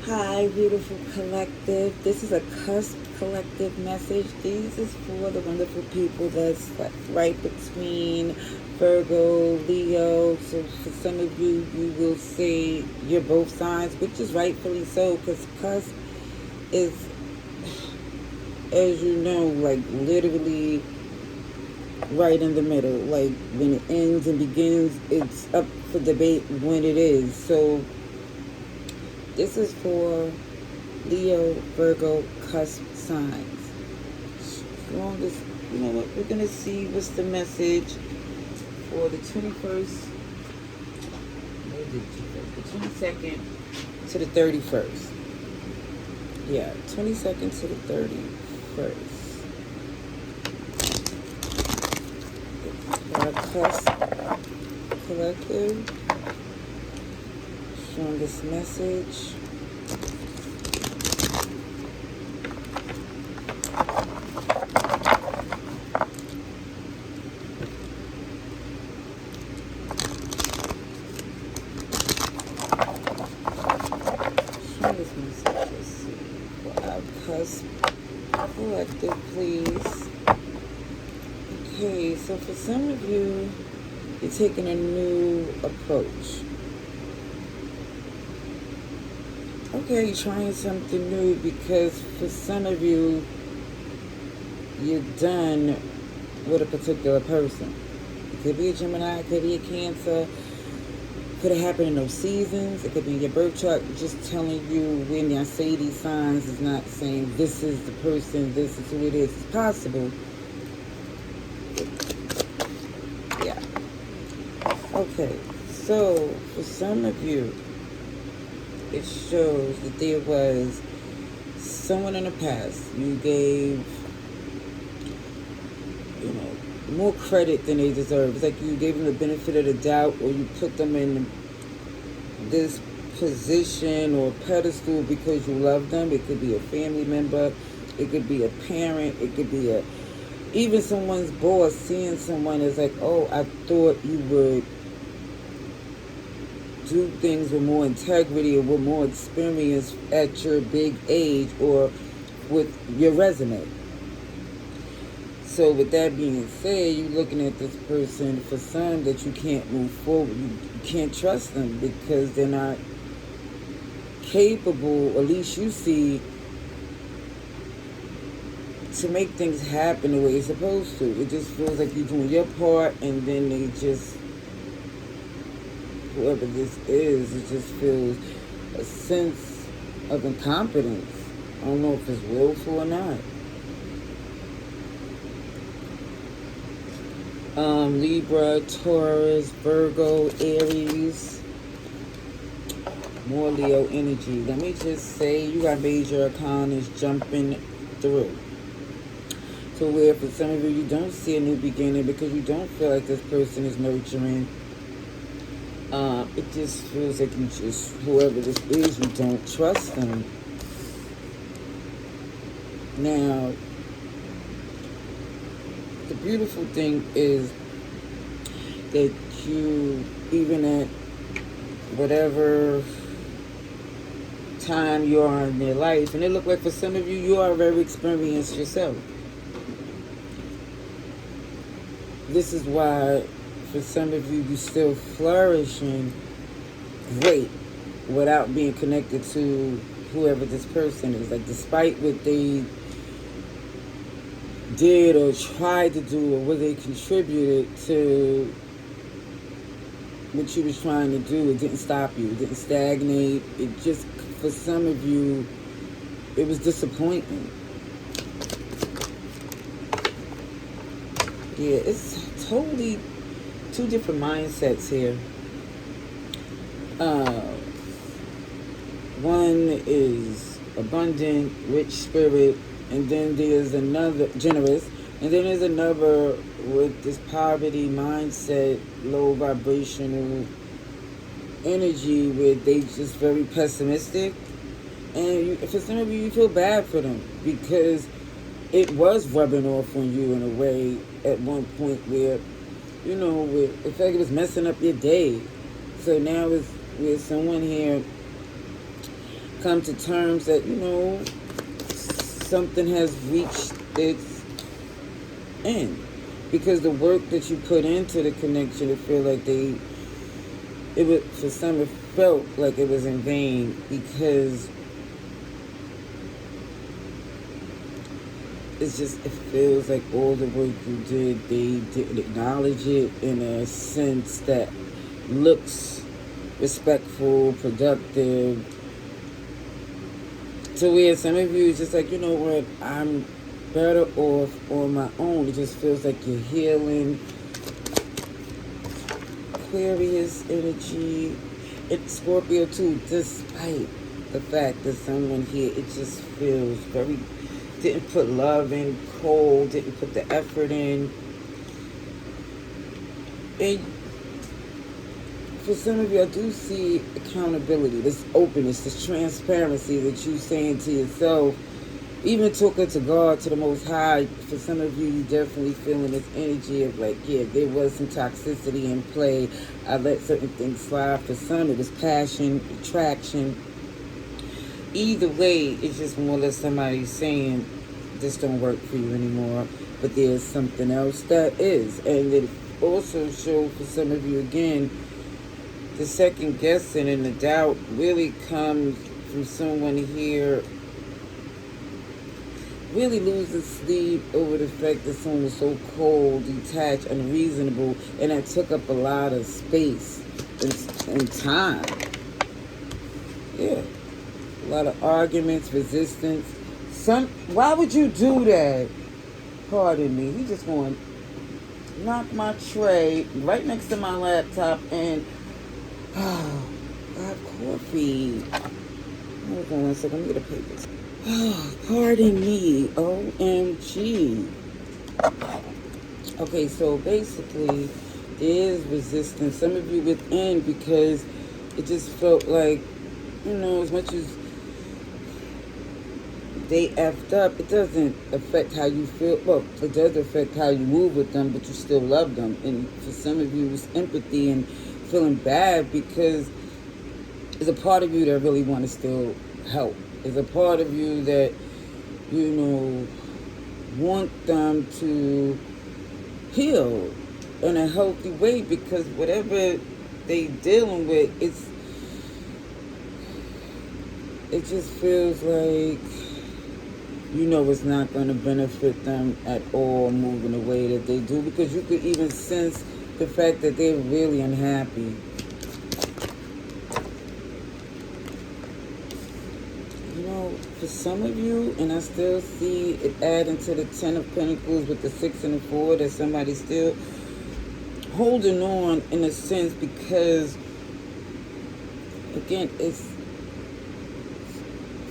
Hi, beautiful collective. This is a CUSP collective message. This is for the wonderful people that's right between Virgo, Leo. So for some of you, you will say you're both signs, which is rightfully so, because CUSP is, as you know, like literally right in the middle. Like when it ends and begins, it's up for debate when it is. So this is for Leo, Virgo, cusp signs. Strongest, you know what? We're gonna see what's the message for the 21st, the 22nd to the 31st. Yeah, 22nd to the 31st. Our cusp collective. Strongest message. Strongest message. Let's see. For our cusp collective, please. Okay, so for some of you, you're taking a new approach. Okay, you're trying something new because for some of you, you're done with a particular person. It could be a Gemini, it could be a Cancer, could have happened in those seasons, it could be in your birth chart, just telling you when I say these signs is not saying this is the person, this is who it is. It's possible. Yeah. Okay, so for some of you, it shows that there was someone in the past you gave, more credit than they deserve. It's like you gave them the benefit of the doubt, or you put them in this position or pedestal because you love them. It could be a family member, it could be a parent, it could be even someone's boss. Seeing someone is like, oh, I thought you would do things with more integrity or with more experience at your big age or with your resume. So with that being said, you're looking at this person for some that you can't move forward. You can't trust them because they're not capable, at least you see, to make things happen the way it's supposed to. It just feels like you're doing your part and then they just, whoever this is, it just feels a sense of incompetence. I don't know if it's willful or not. Libra, Taurus, Virgo, Aries, more Leo energy. Let me just say you got major arcanas jumping through. So where for some of you don't see a new beginning because you don't feel like this person is nurturing. It just feels like you just, whoever this is, you don't trust them. Now, the beautiful thing is that you, even at whatever time you are in their life, and it looks like for some of you, you are very experienced yourself. This is why for some of you, you're still flourishing great without being connected to whoever this person is. Like, despite what they did or tried to do or what they contributed to what you was trying to do, it didn't stop you. It didn't stagnate. It just, for some of you, it was disappointing. Yeah, it's totally two different mindsets here. One is abundant, rich spirit, and then there's another, generous, and then there's another with this poverty mindset, low vibrational energy where they just very pessimistic. And for some of you, you feel bad for them because it was rubbing off on you in a way at one point where, it felt like it was messing up your day. So now it's with someone here come to terms that, something has reached its end. Because the work that you put into the connection, it feel like for some, it felt like it was in vain, because it feels like all the work you did, they didn't acknowledge it in a sense that looks respectful, productive. To where some of you is just like, you know what, I'm better off on my own. It just feels like you're healing. Aquarius energy. It's Scorpio too, despite the fact that someone here, it just feels very, didn't put love in, cold, didn't put the effort in. And for some of you, I do see accountability, this openness, this transparency that you saying to yourself, even talking to God, to the Most High. For some of you, you definitely feeling this energy of like, yeah, there was some toxicity in play. I let certain things slide. For some, it was passion, attraction. Either way, it's just more or less somebody saying, this don't work for you anymore. But there's something else that is. And it also shows for some of you, again, the second guessing and the doubt really comes from someone here really losing sleep over the fact that someone was so cold, detached, unreasonable, and that took up a lot of space and time. Yeah. A lot of arguments, resistance. Why would you do that? Pardon me. He just going to knock my tray right next to my laptop and I have coffee. Hold on one second. Let me get a paper. Oh, pardon me. OMG. Okay, so basically, there is resistance. Some of you within, because it just felt like, as much as they effed up, it doesn't affect how you feel. Well, it does affect how you move with them, but you still love them. And for some of you, it's empathy and feeling bad, because there's a part of you that really want to still help. There's a part of you that, want them to heal in a healthy way, because whatever they dealing with, it just feels like, it's not going to benefit them at all moving the way that they do, because you could even sense the fact that they're really unhappy. For some of you, and I still see it adding to the 10 of Pentacles with the 6 and the 4, that somebody's still holding on in a sense, because, again, it's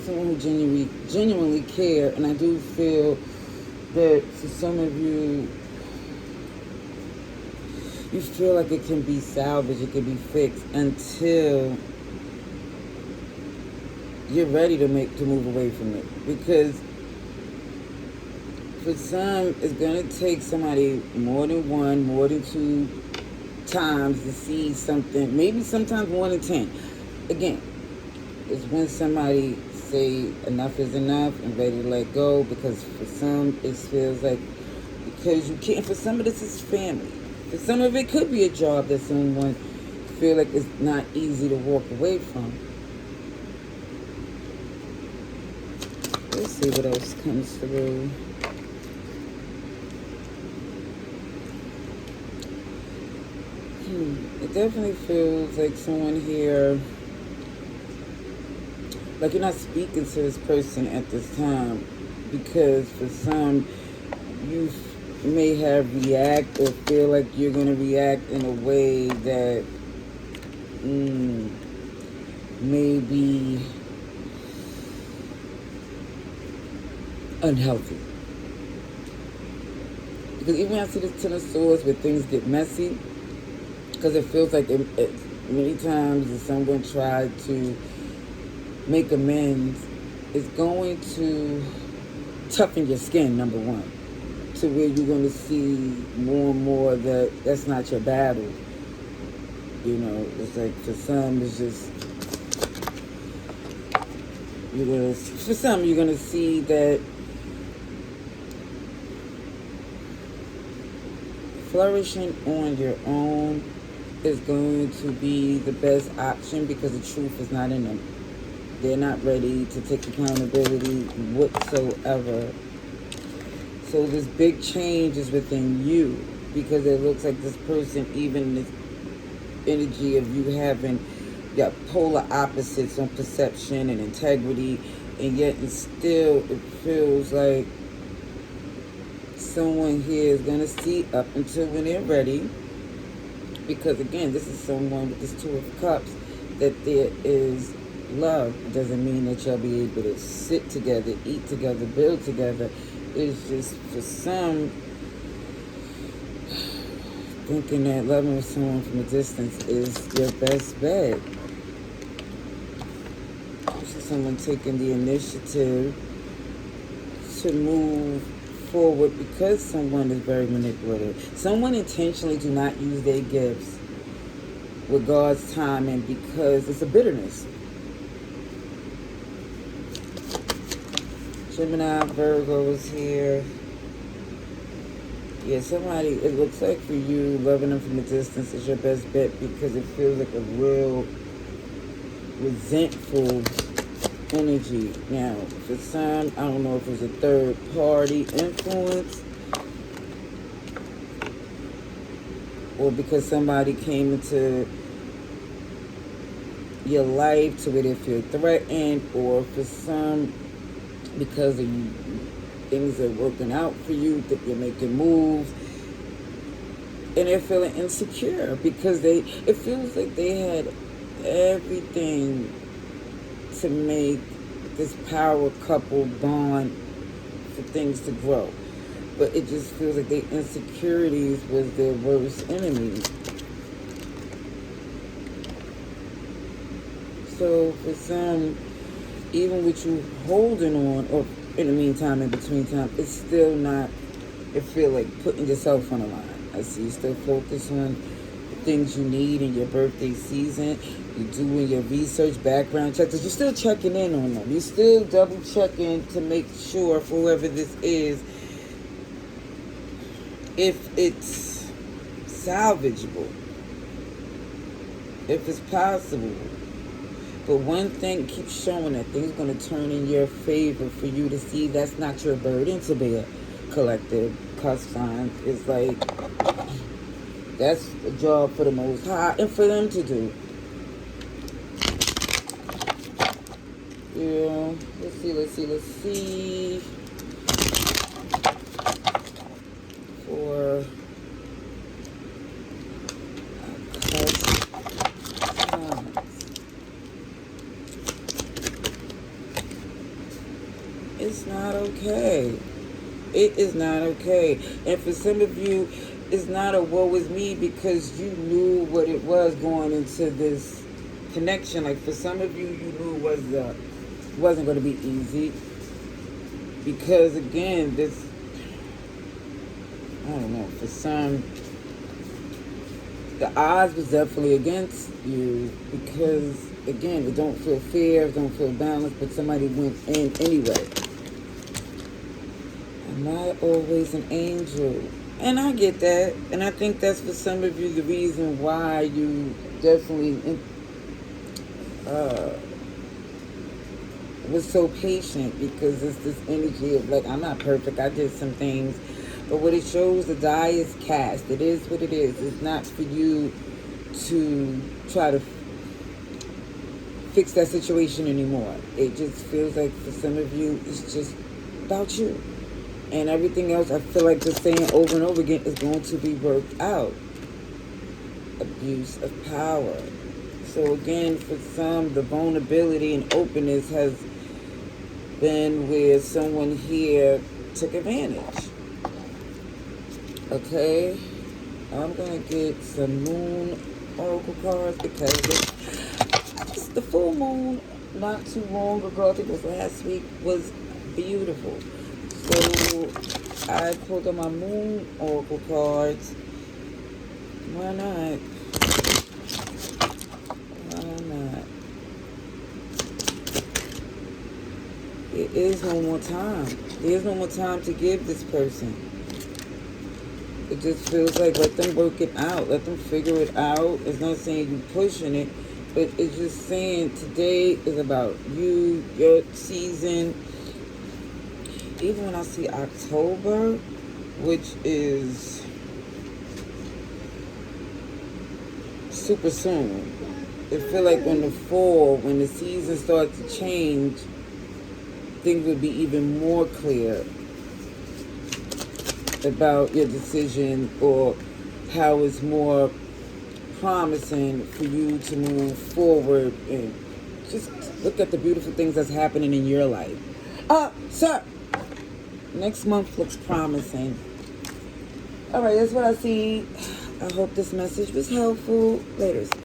someone who genuinely care. And I do feel that for some of you, you feel like it can be salvaged, it can be fixed, until you're ready to move away from it. Because for some, it's going to take somebody more than one, more than two times to see something, maybe sometimes more than 10. Again, it's when somebody say enough is enough and ready to let go. Because for some, it feels like, because you can't, for some of this is family. For some of it could be a job that someone feel like it's not easy to walk away from. Let's see what else comes through. It definitely feels like someone here, like you're not speaking to this person at this time, because for some, you may have react or feel like you're going to react in a way that may be unhealthy. Because even when I see this 10 of Swords where things get messy, because it feels like many times if someone tried to make amends, it's going to toughen your skin, number one, to where you're going to see more and more that that's not your battle. It's like for some, it's just, for some, you're gonna see that flourishing on your own is going to be the best option because the truth is not in them. They're not ready to take accountability whatsoever. So this big change is within you because it looks like this person, even this energy of you having your polar opposites on perception and integrity, and yet and still it feels like someone here is going to see up until when they're ready, because again, this is someone with this Two of Cups, that there is love. It doesn't mean that y'all be able to sit together, eat together, build together. It's just for some thinking that loving someone from a distance is your best bet. This is someone taking the initiative to move forward because someone is very manipulative. Someone intentionally do not use their gifts with God's timing because it's a bitterness. Gemini, Virgo is here. Yeah, somebody, it looks like for you, loving them from a distance is your best bet because it feels like a real resentful energy. Now, for some, I don't know if it's a third party influence or because somebody came into your life to where they feel threatened, or for some because of you, things are working out for you, that you're making moves, and they're feeling insecure because it feels like they had everything to make this power couple bond for things to grow. But it just feels like their insecurities was their worst enemy. So for some, even with you holding on, or in the meantime, in between time, it's still not, it feel like putting yourself on the line. I see you still focus on the things you need in your birthday season. You're doing your research, background checks. You're still checking in on them. You're still double checking to make sure for whoever this is, if it's salvageable, if it's possible. But one thing keeps showing that things are going to turn in your favor for you to see that's not your burden to bear. Collective cusp signs is like, that's a job for the Most High and for them to do. Yeah, let's see. For it's not okay. It is not okay. And for some of you, it's not a woe is me because you knew what it was going into this connection. Like for some of you, you knew it wasn't going to be easy. Because again, this, I don't know, for some, the odds was definitely against you because, again, it don't feel fair, it don't feel balanced, but somebody went in anyway. I'm not always an angel. And I get that. And I think that's for some of you the reason why you definitely was so patient, because it's this energy of like, I'm not perfect, I did some things. But what it shows, the die is cast. It is what it is. It's not for you to try to fix that situation anymore. It just feels like for some of you, it's just about you. And everything else, I feel like just saying over and over again, is going to be worked out. Abuse of power. So again, for some, the vulnerability and openness has been where someone here took advantage. Okay, I'm going to get some moon oracle cards because it's the full moon not too long ago, I think it was last week, was beautiful. So I pulled on my moon oracle cards. Why not? Why not? There is no more time. There's no more time to give this person. It just feels like let them work it out. Let them figure it out. It's not saying you pushing it, but it's just saying today is about you, your season. Even when I see October, which is super soon. It feel like in the fall, when the season starts to change, things would be even more clear about your decision or how it's more promising for you to move forward and just look at the beautiful things that's happening in your life. Sir, next month looks promising. All right, that's what I see. I hope this message was helpful. Later.